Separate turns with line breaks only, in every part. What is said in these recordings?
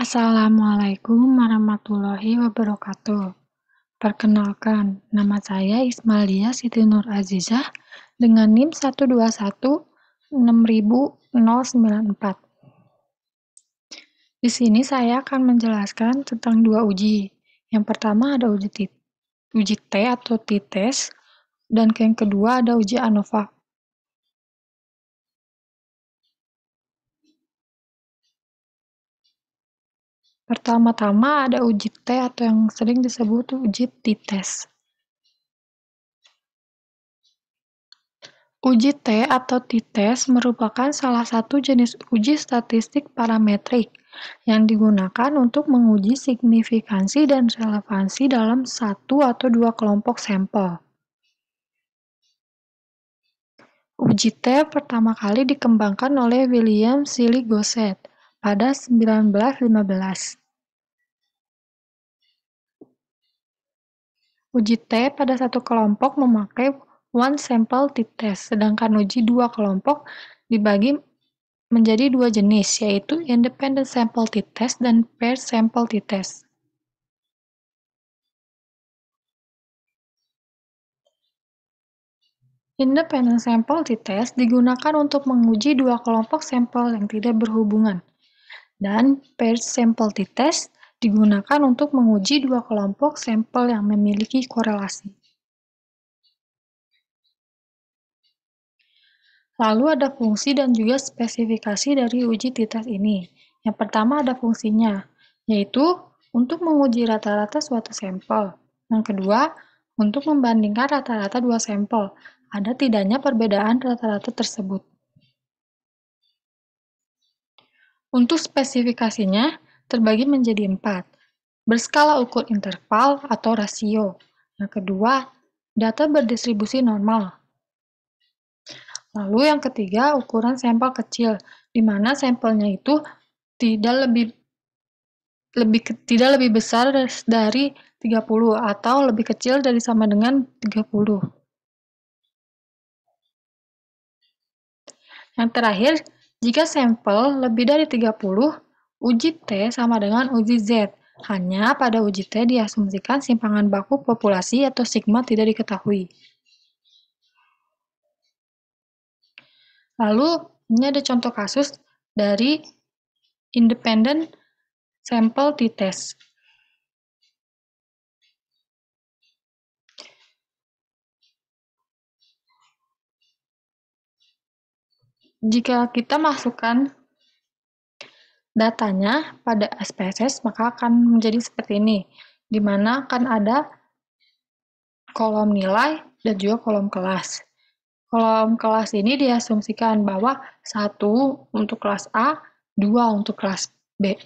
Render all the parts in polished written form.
Assalamualaikum warahmatullahi wabarakatuh. Perkenalkan, nama saya Ismailia Siti Nur Azizah dengan NIM 1216094. Di sini saya akan menjelaskan tentang dua uji. Yang pertama ada uji T atau T-test, dan yang kedua ada uji ANOVA. Pertama-tama ada uji T atau yang sering disebut uji T-test. Uji T atau T-test merupakan salah satu jenis uji statistik parametrik yang digunakan untuk menguji signifikansi dan relevansi dalam satu atau dua kelompok sampel. Uji T pertama kali dikembangkan oleh William Seeley Gosset pada 1915. Uji T pada satu kelompok memakai one sample T-test, sedangkan uji dua kelompok dibagi menjadi dua jenis, yaitu independent sample T-test dan paired sample T-test. Independent sample T-test digunakan untuk menguji dua kelompok sampel yang tidak berhubungan, dan paired sample T-test digunakan untuk menguji dua kelompok sampel yang memiliki korelasi. Lalu ada fungsi dan juga spesifikasi dari uji T-test ini. Yang pertama ada fungsinya, yaitu untuk menguji rata-rata suatu sampel. Yang kedua, untuk membandingkan rata-rata dua sampel. Ada tidaknya perbedaan rata-rata tersebut. Untuk spesifikasinya, terbagi menjadi 4. Berskala ukur interval atau rasio. Yang kedua, data berdistribusi normal. Lalu yang ketiga, ukuran sampel kecil, di mana sampelnya itu tidak lebih besar dari 30 atau lebih kecil dari sama dengan 30. Yang terakhir, jika sampel lebih dari 30, uji T sama dengan uji Z. Hanya pada uji T diasumsikan simpangan baku populasi atau sigma tidak diketahui. Lalu, ini ada contoh kasus dari independent sample T-test. Jika kita masukkan datanya pada SPSS, maka akan menjadi seperti ini, di mana akan ada kolom nilai dan juga kolom kelas. Kolom kelas ini diasumsikan bahwa 1 untuk kelas A, 2 untuk kelas B.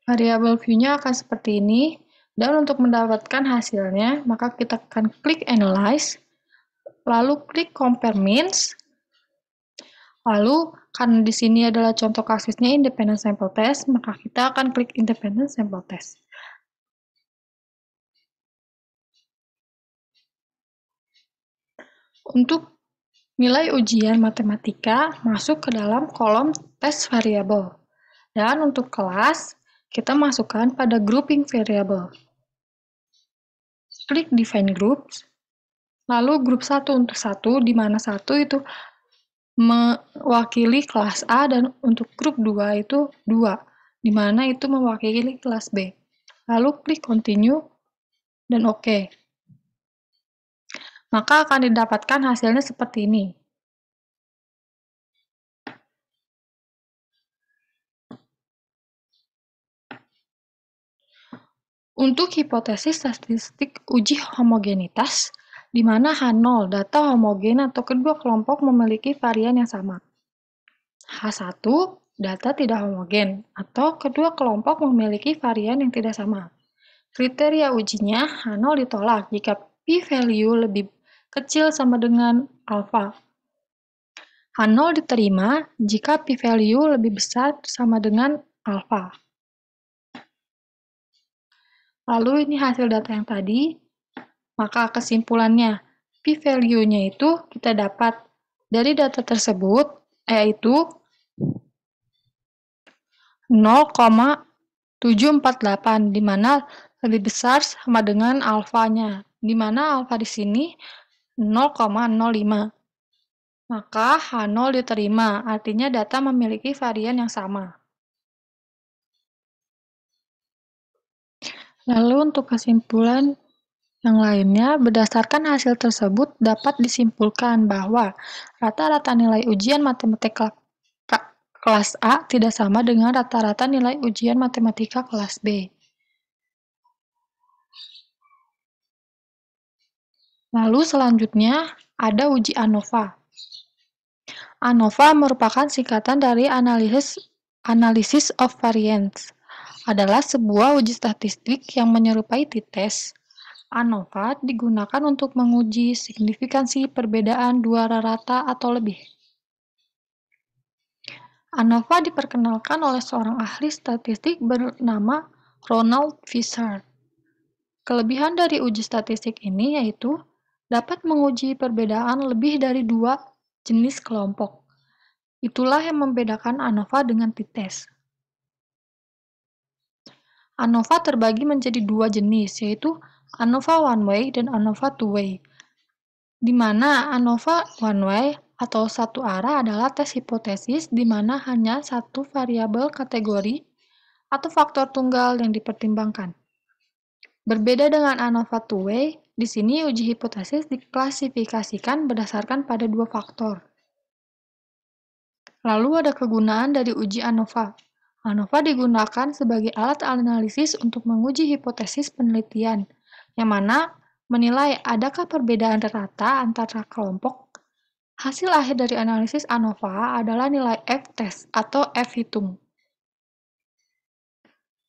Variabel view-nya akan seperti ini, dan untuk mendapatkan hasilnya, maka kita akan klik Analyze, lalu klik Compare Means, lalu karena di sini adalah contoh kasusnya Independent Sample Test, maka kita akan klik Independent Sample Test. Untuk nilai ujian matematika masuk ke dalam kolom test variable. Dan untuk kelas, kita masukkan pada grouping variable. Klik Define Groups, lalu grup 1 untuk 1, di mana 1 itu mewakili kelas A, dan untuk grup 2 itu 2, di mana itu mewakili kelas B. Lalu klik Continue, dan OK. Maka akan didapatkan hasilnya seperti ini. Untuk hipotesis statistik uji homogenitas, di mana H0 data homogen atau kedua kelompok memiliki varian yang sama. H1 data tidak homogen atau kedua kelompok memiliki varian yang tidak sama. Kriteria ujinya H0 ditolak jika p-value lebih kecil sama dengan alfa. H0 diterima jika p-value lebih besar sama dengan alfa. Lalu ini hasil data yang tadi, maka kesimpulannya p-value-nya itu kita dapat dari data tersebut yaitu 0,748, di mana lebih besar sama dengan alfanya, di mana alfa di sini 0,05. Maka H0 diterima, artinya data memiliki varian yang sama. Lalu untuk kesimpulan yang lainnya, berdasarkan hasil tersebut dapat disimpulkan bahwa rata-rata nilai ujian matematika kelas A tidak sama dengan rata-rata nilai ujian matematika kelas B. Lalu selanjutnya ada uji ANOVA. ANOVA merupakan singkatan dari Analysis of Variance. Adalah sebuah uji statistik yang menyerupai t-test. ANOVA digunakan untuk menguji signifikansi perbedaan dua rata atau lebih. ANOVA diperkenalkan oleh seorang ahli statistik bernama Ronald Fisher. Kelebihan dari uji statistik ini yaitu dapat menguji perbedaan lebih dari dua jenis kelompok. Itulah yang membedakan ANOVA dengan t-test. ANOVA terbagi menjadi dua jenis, yaitu ANOVA one-way dan ANOVA two-way. Di mana ANOVA one-way atau satu arah adalah tes hipotesis di mana hanya satu variabel kategori atau faktor tunggal yang dipertimbangkan. Berbeda dengan ANOVA two-way, di sini uji hipotesis diklasifikasikan berdasarkan pada dua faktor. Lalu ada kegunaan dari uji ANOVA. ANOVA digunakan sebagai alat analisis untuk menguji hipotesis penelitian, yang mana menilai adakah perbedaan rata antara kelompok. Hasil akhir dari analisis ANOVA adalah nilai F-test atau F-hitung.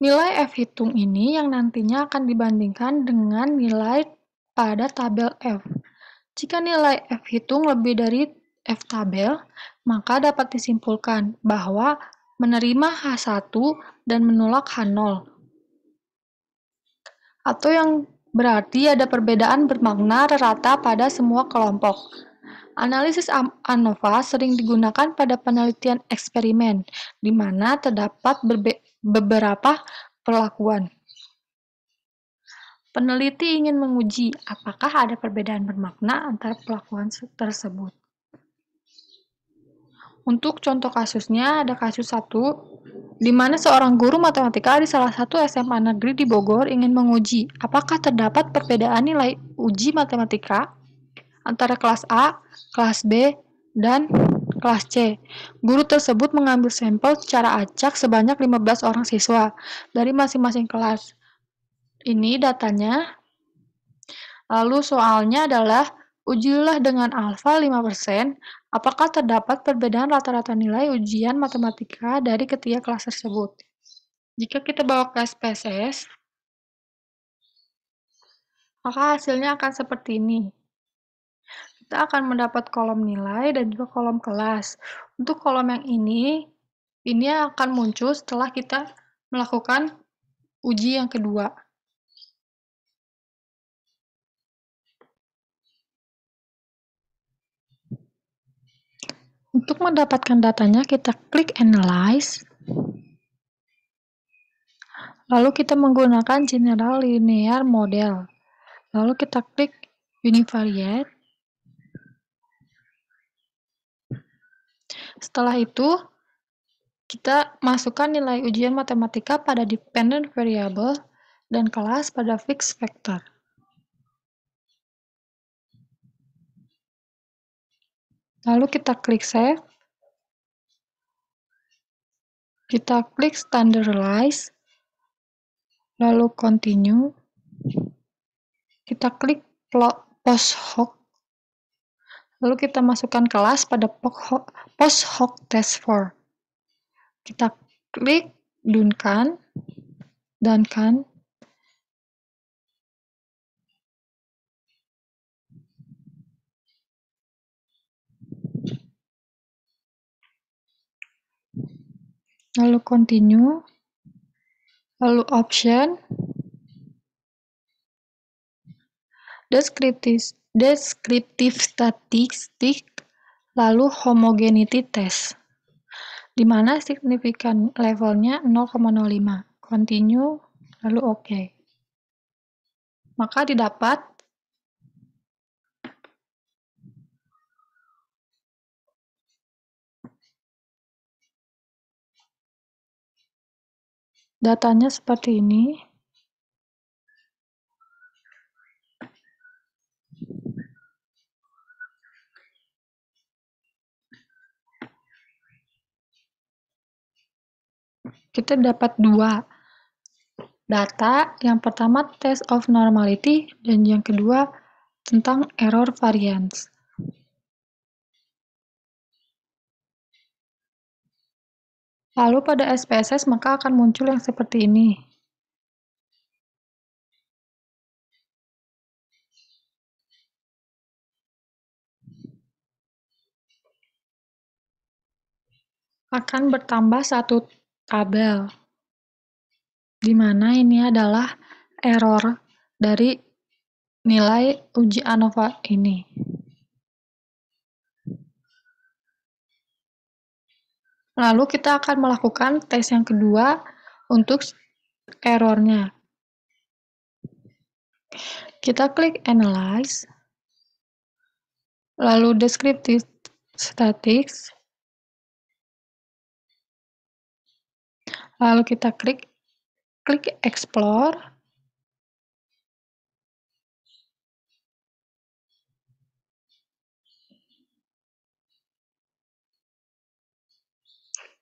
Nilai F-hitung ini yang nantinya akan dibandingkan dengan nilai pada tabel F. Jika nilai F-hitung lebih dari F-tabel, maka dapat disimpulkan bahwa menerima H1 dan menolak H0. Atau yang berarti ada perbedaan bermakna rata pada semua kelompok. Analisis ANOVA sering digunakan pada penelitian eksperimen, di mana terdapat beberapa perlakuan. Peneliti ingin menguji apakah ada perbedaan bermakna antara perlakuan tersebut. Untuk contoh kasusnya, ada kasus 1, di mana seorang guru matematika di salah satu SMA negeri di Bogor ingin menguji apakah terdapat perbedaan nilai uji matematika antara kelas A, kelas B, dan kelas C. Guru tersebut mengambil sampel secara acak sebanyak 15 orang siswa dari masing-masing kelas. Ini datanya. Lalu soalnya adalah ujilah dengan alfa 5%, apakah terdapat perbedaan rata-rata nilai ujian matematika dari ketiga kelas tersebut. Jika kita bawa ke SPSS, maka hasilnya akan seperti ini. Kita akan mendapat kolom nilai dan juga kolom kelas. Untuk kolom yang ini akan muncul setelah kita melakukan uji yang kedua. Untuk mendapatkan datanya, kita klik Analyze. Lalu kita menggunakan General Linear Model. Lalu kita klik Univariate. Setelah itu, kita masukkan nilai ujian matematika pada dependent variable dan kelas pada fixed vector. Lalu kita klik Save. Kita klik Standardize. Lalu Continue. Kita klik Post-hoc. Lalu kita masukkan kelas pada Post-hoc Test 4. Kita klik Duncan. Lalu Continue. Lalu Option. Descriptive statistic. Lalu homogeneity test, di mana signifikan levelnya 0,05. Continue, lalu OK. Maka didapat datanya seperti ini. Kita dapat dua data, yang pertama test of normality, dan yang kedua tentang error variance. Lalu pada SPSS maka akan muncul yang seperti ini. Akan bertambah satu tabel, di mana ini adalah error dari nilai uji ANOVA ini. Lalu kita akan melakukan tes yang kedua untuk errornya. Kita klik Analyze, lalu Descriptive Statistics, lalu kita klik Explore,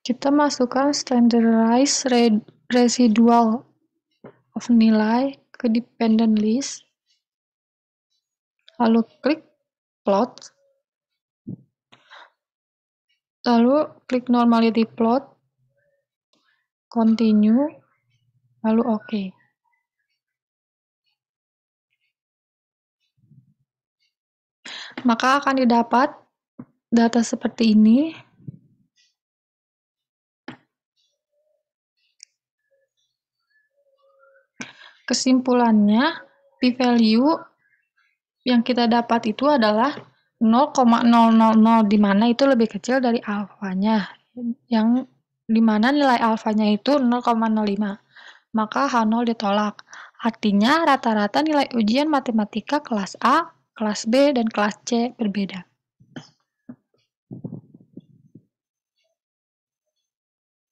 kita masukkan Standardized Residual of nilai ke Dependent List, lalu klik Plot, lalu klik Normality Plot, Continue, lalu OK. Maka akan didapat data seperti ini. Kesimpulannya, p-value yang kita dapat itu adalah 0,000, di mana itu lebih kecil dari alfanya, yang di mana nilai alfanya itu 0,05. Maka H0 ditolak. Artinya rata-rata nilai ujian matematika kelas A, kelas B, dan kelas C berbeda.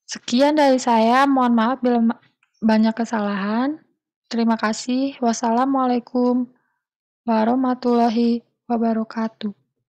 Sekian dari saya, mohon maaf bila banyak kesalahan. Terima kasih. Wassalamualaikum warahmatullahi wabarakatuh.